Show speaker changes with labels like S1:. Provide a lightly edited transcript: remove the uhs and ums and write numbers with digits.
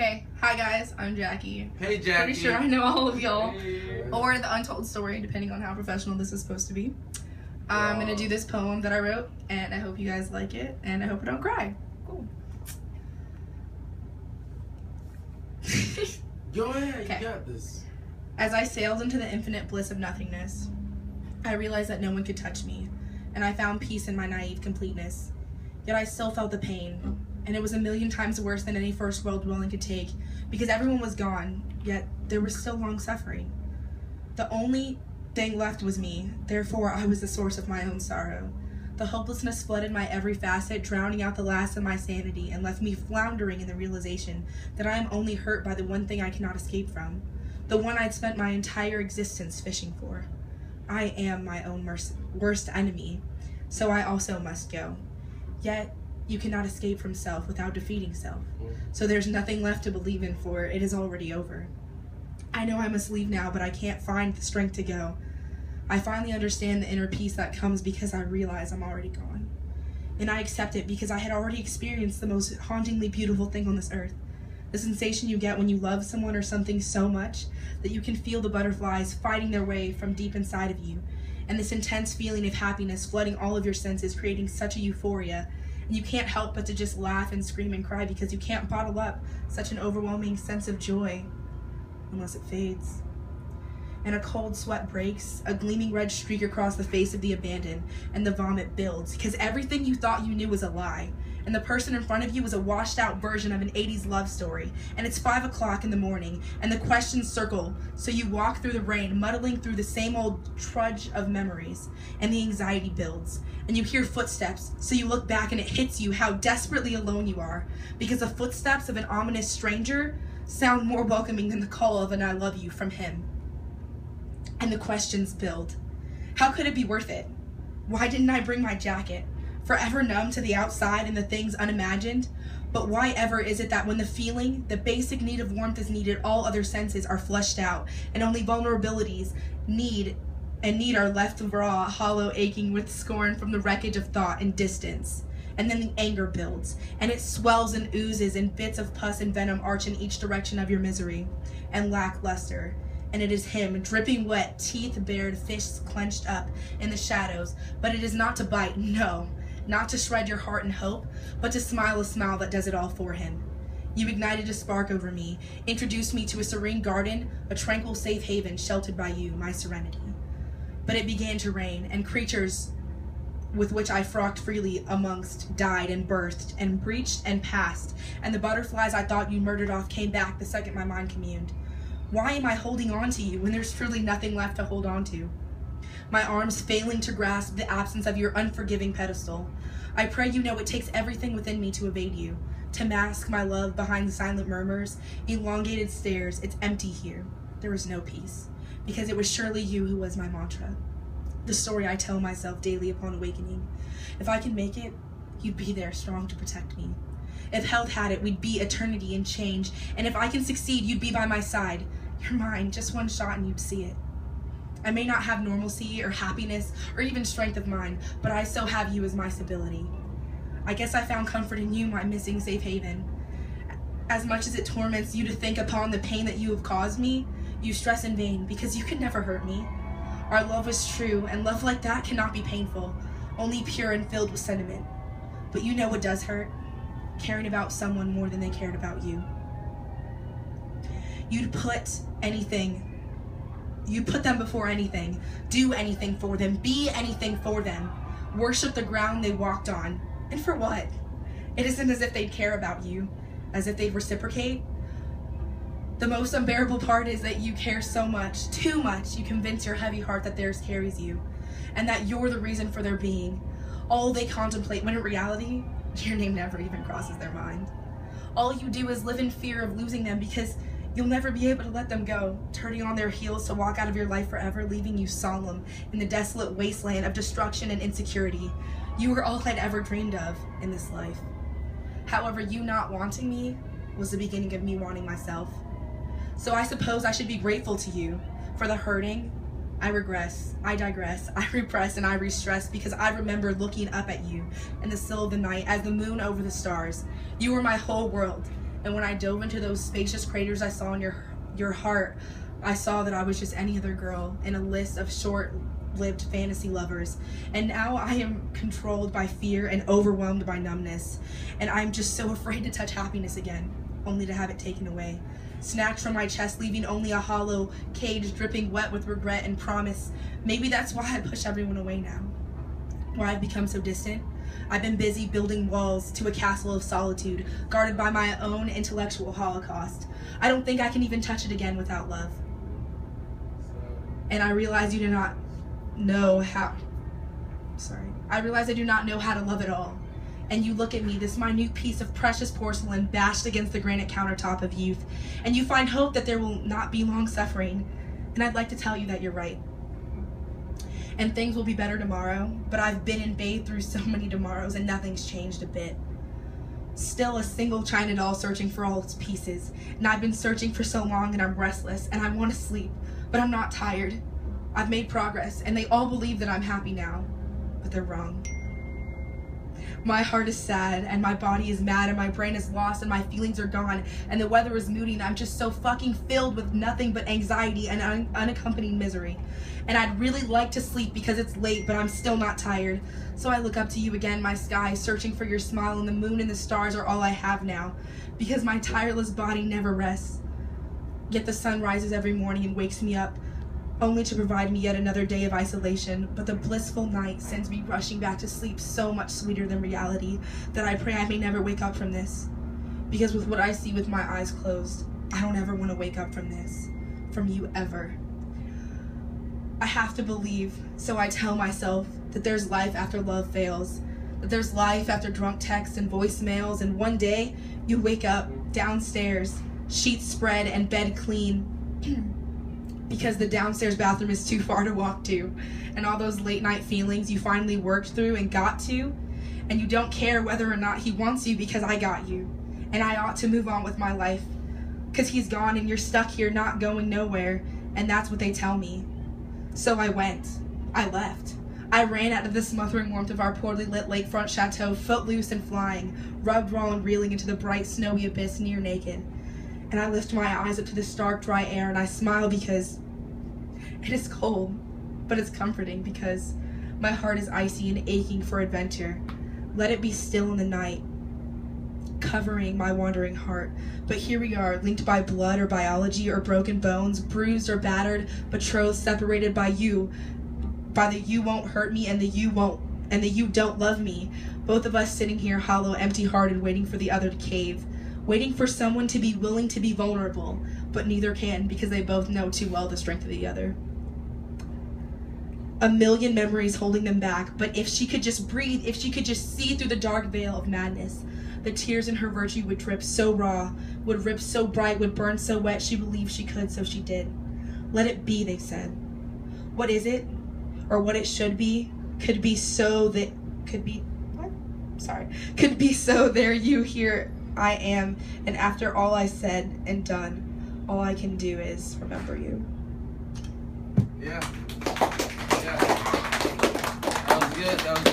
S1: Okay, hi guys, I'm Jackie.
S2: Hey Jackie.
S1: Pretty sure I know all of y'all.
S2: Hey.
S1: Or the untold story, depending on how professional this is supposed to be. I'm gonna do this poem that I wrote, and I hope you guys like it, and I hope I don't cry. Cool.
S2: Go ahead,
S1: Okay.
S2: you got this.
S1: As I sailed into the infinite bliss of nothingness, I realized that no one could touch me, and I found peace in my naive completeness. Yet I still felt the pain, and it was a million times worse than any first world dwelling could take, because everyone was gone, yet there was still long suffering. The only thing left was me, therefore I was the source of my own sorrow. The hopelessness flooded my every facet, drowning out the last of my sanity, and left me floundering in the realization that I am only hurt by the one thing I cannot escape from, the one I'd spent my entire existence fishing for. I am my own worst enemy, so I also must go. Yet, you cannot escape from self without defeating self, so there's nothing left to believe in, for it is already over. I know I must leave now, but I can't find the strength to go. I finally understand the inner peace that comes because I realize I'm already gone. And I accept it because I had already experienced the most hauntingly beautiful thing on this earth. The sensation you get when you love someone or something so much that you can feel the butterflies fighting their way from deep inside of you, and this intense feeling of happiness flooding all of your senses, creating such a euphoria, and you can't help but to just laugh and scream and cry because you can't bottle up such an overwhelming sense of joy unless it fades. And a cold sweat breaks, a gleaming red streak across the face of the abandoned, and the vomit builds, because everything you thought you knew was a lie, and the person in front of you is a washed out version of an 80s love story, and it's 5 o'clock in the morning, and the questions circle, so you walk through the rain, muddling through the same old trudge of memories, and the anxiety builds, and you hear footsteps, so you look back and it hits you how desperately alone you are, because the footsteps of an ominous stranger sound more welcoming than the call of an I love you from him. And the questions build. How could it be worth it? Why didn't I bring my jacket? Forever numb to the outside and the things unimagined? But why ever is it that when the feeling, the basic need of warmth is needed, all other senses are flushed out, and only vulnerabilities need are left raw, hollow, aching with scorn from the wreckage of thought and distance? And then the anger builds, and it swells and oozes, and bits of pus and venom arch in each direction of your misery, and lackluster. And it is him, dripping wet, teeth bared, fists clenched up in the shadows. But it is not to bite, no, not to shred your heart and hope, but to smile a smile that does it all for him. You ignited a spark over me, introduced me to a serene garden, a tranquil safe haven sheltered by you, my serenity. But it began to rain, and creatures with which I frolicked freely amongst died and birthed and breached and passed, and the butterflies I thought you murdered off came back the second my mind communed. Why am I holding on to you when there's truly nothing left to hold on to? My arms failing to grasp the absence of your unforgiving pedestal. I pray you know it takes everything within me to evade you, to mask my love behind the silent murmurs, elongated stares. It's empty here. There is no peace, because it was surely you who was my mantra. The story I tell myself daily upon awakening. If I can make it, you'd be there strong to protect me. If health had it, we'd be eternity and change, and if I can succeed, you'd be by my side. You're mine, just one shot and you'd see it. I may not have normalcy or happiness or even strength of mind, but I still have you as my stability. I guess I found comfort in you, my missing safe haven. As much as it torments you to think upon the pain that you have caused me, you stress in vain, because you could never hurt me. Our love was true, and love like that cannot be painful, only pure and filled with sentiment. But you know what does hurt? Caring about someone more than they cared about you. You'd put them before anything, do anything for them, be anything for them, worship the ground they walked on. And for what? It isn't as if they'd care about you, as if they'd reciprocate. The most unbearable part is that you care so much, too much, you convince your heavy heart that theirs carries you, and that you're the reason for their being. All they contemplate, when in reality, your name never even crosses their mind. All you do is live in fear of losing them, because you'll never be able to let them go, turning on their heels to walk out of your life forever, leaving you solemn in the desolate wasteland of destruction and insecurity. You were all I'd ever dreamed of in this life. However, you not wanting me was the beginning of me wanting myself. So I suppose I should be grateful to you for the hurting. I regress, I digress, I repress, and I restress, because I remember looking up at you in the still of the night as the moon over the stars. You were my whole world, And when I dove into those spacious craters I saw in your heart, I saw that I was just any other girl in a list of short-lived fantasy lovers. And now I am controlled by fear and overwhelmed by numbness. And I'm just so afraid to touch happiness again, only to have it taken away. Snatched from my chest, leaving only a hollow cage dripping wet with regret and promise. Maybe that's why I push everyone away now. Why I've become so distant. I've been busy building walls to a castle of solitude, guarded by my own intellectual holocaust. I don't think I can even touch it again without love. And I realize you do not know how... I realize I do not know how to love at all. And you look at me, this minute piece of precious porcelain bashed against the granite countertop of youth, and you find hope that there will not be long suffering. And I'd like to tell you that you're right. And things will be better tomorrow, but I've been and bathed through so many tomorrows and nothing's changed a bit. Still a single china doll searching for all its pieces, and I've been searching for so long and I'm restless and I want to sleep, but I'm not tired. I've made progress and they all believe that I'm happy now, but they're wrong. My heart is sad and my body is mad and my brain is lost and my feelings are gone and the weather is moody and I'm just so fucking filled with nothing but anxiety and unaccompanied misery. And I'd really like to sleep because it's late, but I'm still not tired. So I look up to you again, my sky, searching for your smile, and the moon and the stars are all I have now, because my tireless body never rests. Yet the sun rises every morning and wakes me up, only to provide me yet another day of isolation. But the blissful night sends me rushing back to sleep, so much sweeter than reality, that I pray I may never wake up from this. Because with what I see with my eyes closed, I don't ever want to wake up from this, from you ever. I have to believe, so I tell myself, that there's life after love fails, that there's life after drunk texts and voicemails, and one day you wake up downstairs, sheets spread and bed clean, because the downstairs bathroom is too far to walk to, and all those late night feelings you finally worked through and got to, and you don't care whether or not he wants you because I got you, and I ought to move on with my life, because he's gone and you're stuck here not going nowhere, and that's what they tell me. So I went. I left. I ran out of the smothering warmth of our poorly lit lakefront chateau, footloose and flying, rubbed raw and reeling into the bright snowy abyss near naked. And I lift my eyes up to the stark dry air and I smile because it is cold, but it's comforting because my heart is icy and aching for adventure. Let it be still in the night, covering my wandering heart. But here we are, linked by blood or biology or broken bones, bruised or battered, betrothed, separated by you, by the you won't hurt me and the you don't love me. Both of us sitting here hollow, empty-hearted, waiting for the other to cave, waiting for someone to be willing to be vulnerable, but neither can because they both know too well the strength of the other. A million memories holding them back, but if she could just breathe, if she could just see through the dark veil of madness, the tears in her virtue would drip so raw, would rip so bright, would burn so wet, she believed she could, so she did. Let it be, they said. What is it? Or what it should be? Could be so that, could be so there you, here I am, and after all I said and done, all I can do is remember you.
S2: Yeah. That was good.